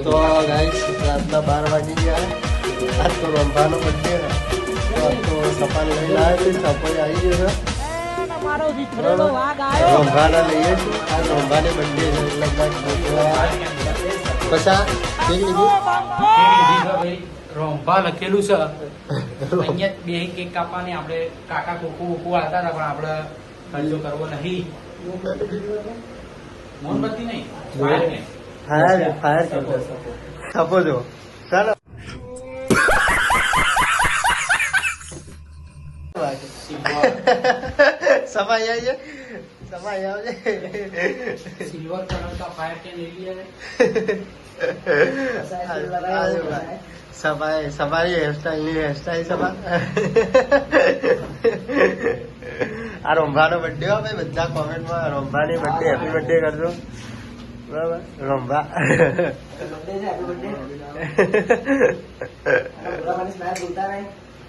તો ગાઈસ રાતના 12 વાગી ગયા. આજ તો રંભાનો બર્થડે છે. તો આજ તો સપાને લઈને આવ્યા છે. સપાઈ આવી ગયો છે. રંભાના લઈએ છીએ. આ રંભાને બર્થડે છે. લગભગ પછા કેક લીધી રોંભા લખેલું છે અહીંયા બે કેક કાપવાની. આપણે કાકા કોકો કોકો આવતા હતા પણ આપણે ખર્ચો કરવો નહીં. મોમબત્તી નહીં, ફાયર કરતો સપો જો ચાલો સફાઈ આવી છે. સફાઈ આવજે. सिल्वर कलर का फायर कैन ले लिया है. સફાઈ સફાઈ હેરસ્ટાઈલ સફા. આ રોંભાનો બર્થડે હો ભાઈ. બધા કોમેન્ટમાં રોંભાની બર્થડે હેપી બર્થડે કરજો. બરાબર રોંભા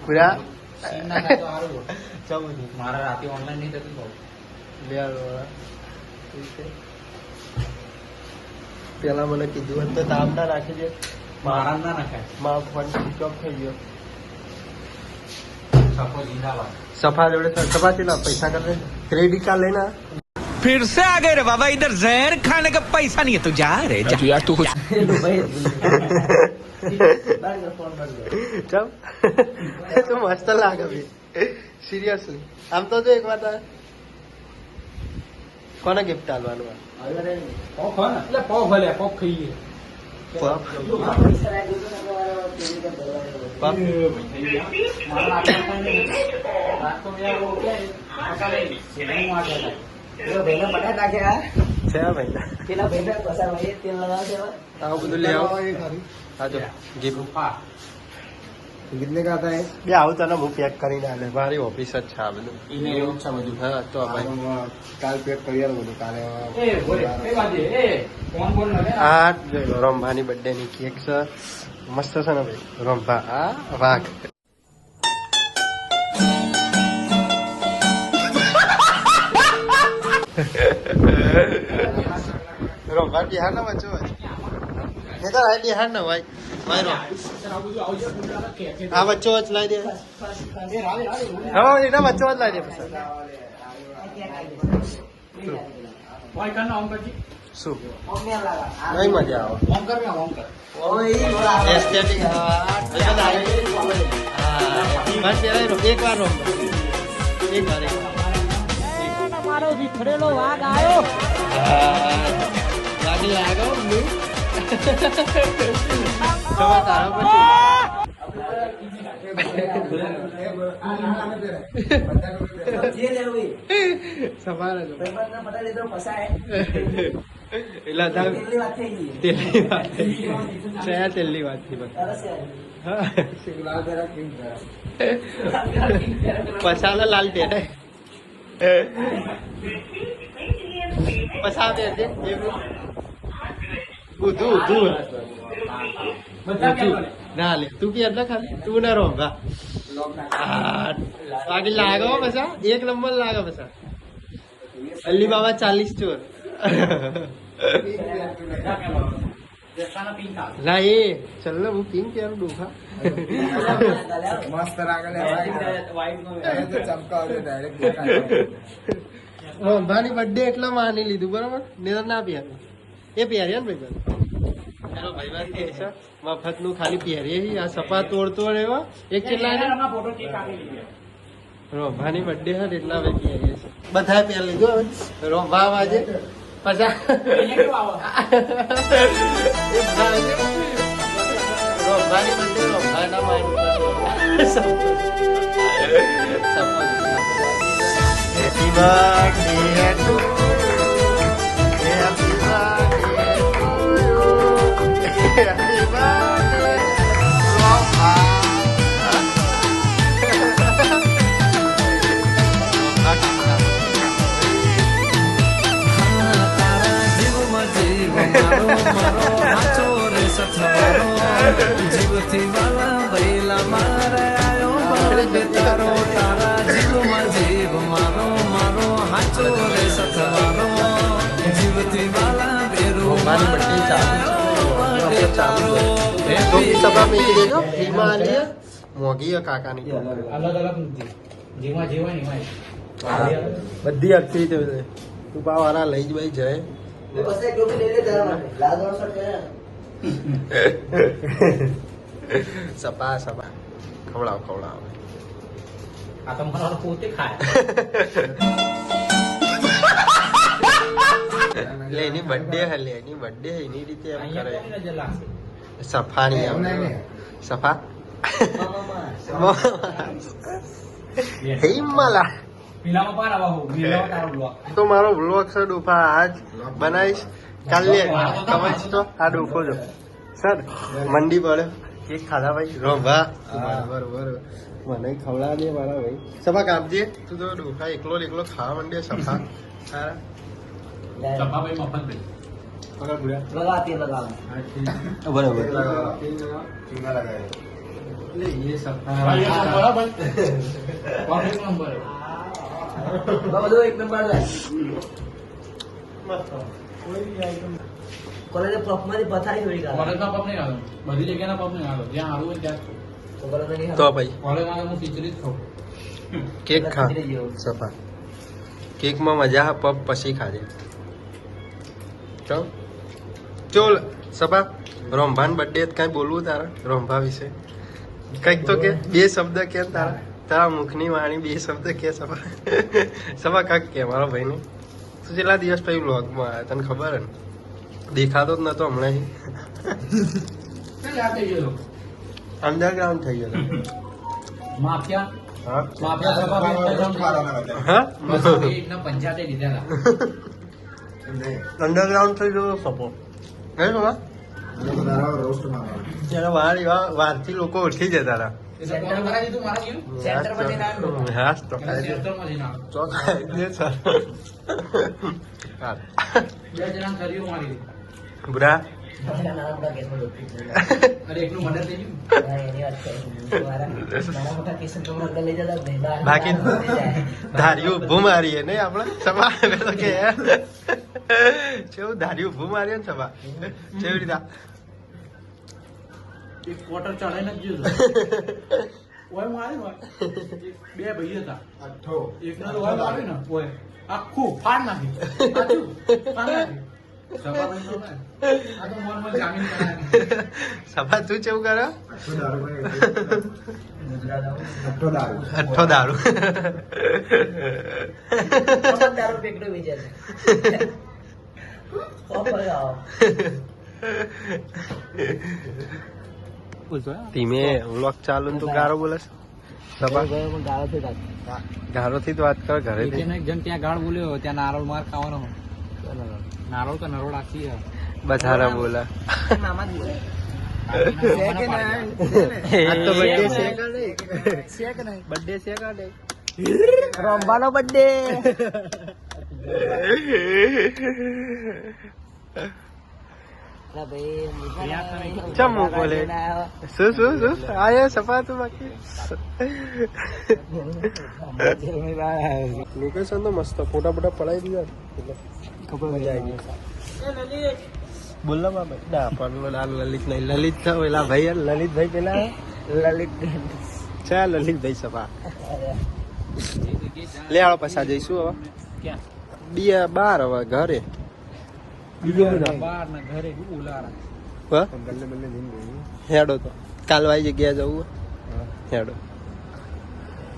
પૂરા सीन ना था तो हारू ચમ मारा राती ऑनलाइन नहीं थती बहू. પેલા મને કીધું હતું તો તાપ ના રાખી દે. मारा ना रखा है. મારો ફોન સ્વિચ ઓફ થઈ ગયો. सबको जिंदाबाद. સફા જોડે સફા ચેલા પૈસા કર દે. ક્રેડિટ કાર્ડ લઈને फिर से आ गए रे बाबा, इधर जहर खाने का पैसा नहीं है तो जा रे जा यार तू कुछ ચમ તો મસ્ત લાગે ભાઈ. સિરિયસલી આમ તો જો એક વાત કોને ગિફ્ટ આલવાનું पॉप है ना એટલે पॉप ભલે पॉप ખાઈએ. પપ मारा रात को मेरा वो क्या है पका ले नहीं आ गया था. છે ભાઈ આવું બધું લઈ આવો. હા જો ગિફ્ટ रूपा कितने का आता है બે આવું તને હું પેક કરીને આલે. મારી ઓફિસ જ છે આ બધું. ઈને એવું છે બધું. હા તો ભાઈ કાલ પેક કરી આલો બધું કાલે. એ બોલે એ વાજે એ કોણ બોલ ને આ રંભાની બર્થડે ની કેક છે. મસ્ત છે ને ભાઈ રંભા. આ વાઘ રંભા બિહાર ના વચ્ચે હોય. બિહાર ના હોય આ વચ્ચો વચ લાવી દે. હા એના વચ્ચો વચ લાવી દે. ભાઈ કન ઓમ કરજી શું નહીં મજા આવે. ઓમ કર કે ઓમ કર એસ્થેટિક એક વાર રમ એક વાર તમારો વિખરેલો વાઘ આવ્યો. લાગી લાગો તારા પછી સવારે તેલની વાત થી પસાલા લાલ દે પસા દે તું ના લે તું કે એટલે ખાલી તું ના રોંભા બાકી લાગો પછા એક નંબર લાગે પછા. અલ્લી બાબા 40 ચોર ના એ ચલ ને હું પિંક યાર ડોખા મસ્ત રોંભાની બર્થડે એટલે માની લીધું બરાબર. નિધર ના પહેર્યું એ પહેર્યા ને ભાઈ ભાઈ મફત નું ખાલી પહેરીએ. આ સપા તોડતો એવા એક કેટલા ફોટો કેક આપી લીધો. રોંભાની બર્થડે હતા એટલા હવે પહેરીએ છે. બધા પહેર લીધું હવે રોંભા વાજે પછી રોંભાની બર્થડે રોંભાના mind happy birthday to Happy birthday, Romha. જીવથી વાલા ભૈલા મારે આયો બર્થડે તારો. તારા જીવમાં જીવ મારો મારો હાચો રે સથવારો. જીવથી વાલા ભેરો રોંભાની બર્થડે ચાલુ ચાલુ છે ટોપી સભા મેકી દેજો ફ્રીમાં આલીએ મોંઘી છે કાકાની ટોપી. અલગ અલગ નથી જેમાં જેવા ને એમાં હા, બધી એક્ટિવિટી છે તું વાળા લઈ જ ભાઈ જાય સપા સપા ખવડાવ ખવડાવ આ તો મારો પોતે ખાય એટલે એની બર્થડે હલે એની બર્થડે એની રીતે એમ કરે અહીંયા કોની નજર લાગશે સફાની એમ સફા હિમલા પીલામાં પાર આવા હો પીલામાં તારો બ્લોક તો મારો વ્લોગ છે ડૂફા આજ બનાવીશ કાલે કમાઈશ તો આ ડૂફો જો સર મંડી પડે કેક ખાધા ભાઈ રોભા બરોબર મને ખવડા દે મારા ભાઈ સભા કાપજે તું તો ડૂફા એકલો એકલો ખાવા માંડે સફા સારા ચપાભાઈ મફત ભાઈ પકડ ભૂયા લગાતી લગાવ બરોબર એટલે એ સફા બરાબર એક નંબર બધું એક નંબર લે કોલેજે પફમાંથી પથારી થોડી કાઢે કોલેજમાં પપ નહીં આવ્યો બધી જગ્યાના પપ નહીં આવ્યો જ્યાં આવું હોય ત્યાં તો કોલેજ નહીં તો ભાઈ કોલેજમાં હું ખીચડી જ ખાઉં કેક ખા સફા કેકમાં મજા હા પપ પછી ખાજે ચોલ સફા રોંભાન બર્થડે કઈ બોલવું તારા રોંભા વિશે કઈક તો કે બે શબ્દ કે તારા તારા મુખની વાણી બે શબ્દ કે સફા સફા કાક કે મારો ભાઈ ને તું છેલ્લા દિવસ પછી વ્લોગમાં આવ્યા તને ખબર હે ને દેખાતો જ નતો હમણાં યાદ થઈ ગયો અંડરગ્રાઉન્ડ થઈ ગયો માફિયા હા માફિયા હા એકના 75 લીધેલા અંડરગ્રાઉન્ડ થઈ ગયો સપો નહીં સફા ત્યારે વારથી લોકો ઉઠી જતા હતા એટલે કોને કરાવી દીધું મારા જીવ સેન્ટર માં જઈને આવ્યો. હા તો સેન્ટરમાં જઈને આવ્યો. ચોખાઈ દે સર બે જણાને કર્યું મારી દીધું. બુરા નાના મોટા કેસમાં ડૂબી ગયું. અરે એકનું મર્ડર થઈ ગયું હા, એની વાત કરું. નાના મોટા કેસ તો અંદર લઈ જતા જ નહીં. બહાર બાકી લઈ જાય. ધાર્યું ઊભું મારીએ નહીં આપણે સભા તો કે કેવું ધાર્યું ઊભું મારીએ ને સભા કેવી રીતે એક ક્વાર્ટર ચડાઈને જ ગયું ઓય મારી ને બે ભાઈ હતા એકનો તો ઓય મારી ને ઓય આખું ફાડ નાખી આખું ફાડ નાખી સભાભાઈ નો ભાઈ. આ તો મોન જામીન કરાય સભા તું કેવું કરે ગુજરાત આવું. અઠ્ઠો દારૂ પસંદ દારૂ પેકડું વિચાર છે. ઓફર આવો. ધીમે વ્લોગ ચાલુ ને તું ગારો બોલે સભા ગાળો થી કાઢ. ગારો થી જ વાત કર ઘરે એક જણ ત્યાં ગાળ બોલ્યો ત્યાં નારોલ માર ખાવાનો નારોલ કે નરોડ આખી બધારા બોલા મામા જ બોલે. આજ તો બર્થડે છે કે નહીં બર્થડે છે કે નહીં રંભાનો બર્થડે. ચમ બોલે શું શું શું આયા સફા તું બાકી લોકેશન તો મસ્ત ફોટા ફોટા પડાવી દીધા ખબર મજા આવી ગઈ બોલો બાબા ના પણ આ લલિત નહીં લલિત તો પેલા ભાઈ લલિતભાઈ પેલા લલિત છે લલિતભાઈ સભા લે આવો પાછા જઈશું હવે ક્યાં બે બાર હવે ઘરે બાર ના ઘરે ઉલારા હા? હેડો તો કાલવાઈ જગ્યા જવું હેડો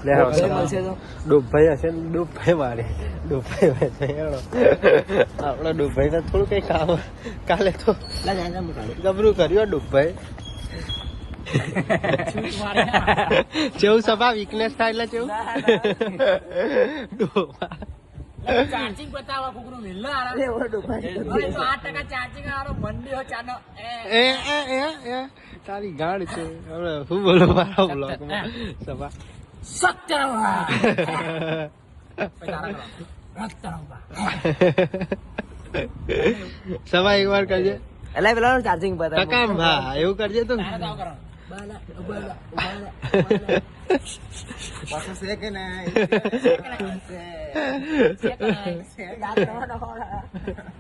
લે આવો મળશે તો ડૂબભાઈ હશે ને ડૂબભાઈ મારે ડૂબભાઈ હશે હેડો આપડે ડૂબભાઈ ને થોડું કઈ ખાવ કાલે તો ગબરું કર્યું ડૂબભાઈ જેવું સભા વીકનેસ થાય એટલે કેવું ચાર્જિંગ બતાવવા કુકરું મિલના એવો ડૂબાઈ. 8% ચાર્જિંગ આરો મંડી હો ચાનો એ તારી ગાડ છે હવે શું બોલો મારા બ્લોગમાં સભા સત્યવા સભા એક વાર કરજે એટલે પેલા ચાર્જિંગ પર ટકામ ભા એવું કરજે તો પાછો છે કે નહીં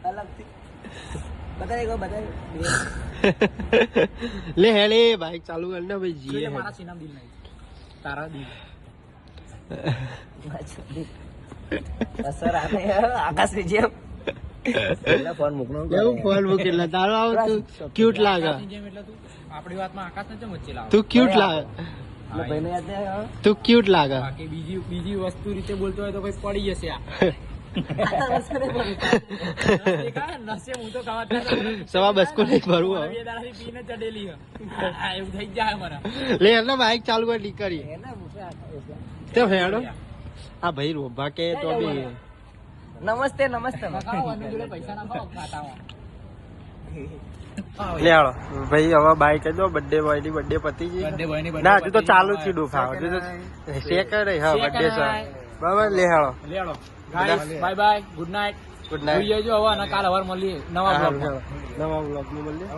અલગથી લે હે લે બાઈક ચાલુ કર ને ભાઈ જીએ જોઈએ મારા સીના દિલ નહીં તારા દિલ સર આકાશ ની જેમ ફોન મૂકનો એવું ફોન મૂકેલા તારો આવ તું ક્યુટ લાગે જેમ એટલે તું આપણી વાતમાં આકાશ ને કેમ વચ્ચે લાવ તું ક્યુટ લાગે ભાઈ ને યાદ નહીં આવે? તું ક્યુટ લાગે બાકી બીજી વસ્તુ રીતે બોલતો હોય તો કોઈ પડી જશે આ દેખા નસે હું તો ખાવા સવા બસકો નહીં ભરવું હવે બે દાડાથી પીને ચડેલી હે. એવું થઈ જાય મારા લે એટલે બાઈક ચાલુ કરી નીકળી એના મૂકે આકાશ. તો હેડો આ ભાઈ રોભા કે તો બી નમસ્તે નમસ્તે ખાઓ અને જોડે પૈસા ના ખાઓ ખાતામાં લે હાલો ભાઈ હવે બાઈક દો બર્થડે બોય ની બર્થડે પતી ગઈ Birthday boy ની birthday ના હજુ તો પતી ચાલુ ગઈ. છે ડૂફા હજુ તો શેક રહી હા શેક બર્થડે છે કરાય. બરાબર લે હાલો લેડો guys bye bye good night good night જોઈએ જો હવે અને કાલ હવાર મળીએ નવા બ્લોગમાં નવા બ્લોગ માં મળીએ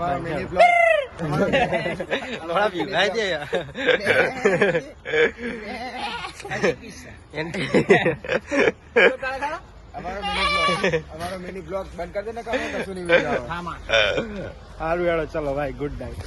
થોડા ભીગાય છે અમારો મિની બ્લોગ બંધ કરી દે ને, કશું નહીં. હા માં સારું હેડો ચલો ભાઈ ગુડ નાઈટ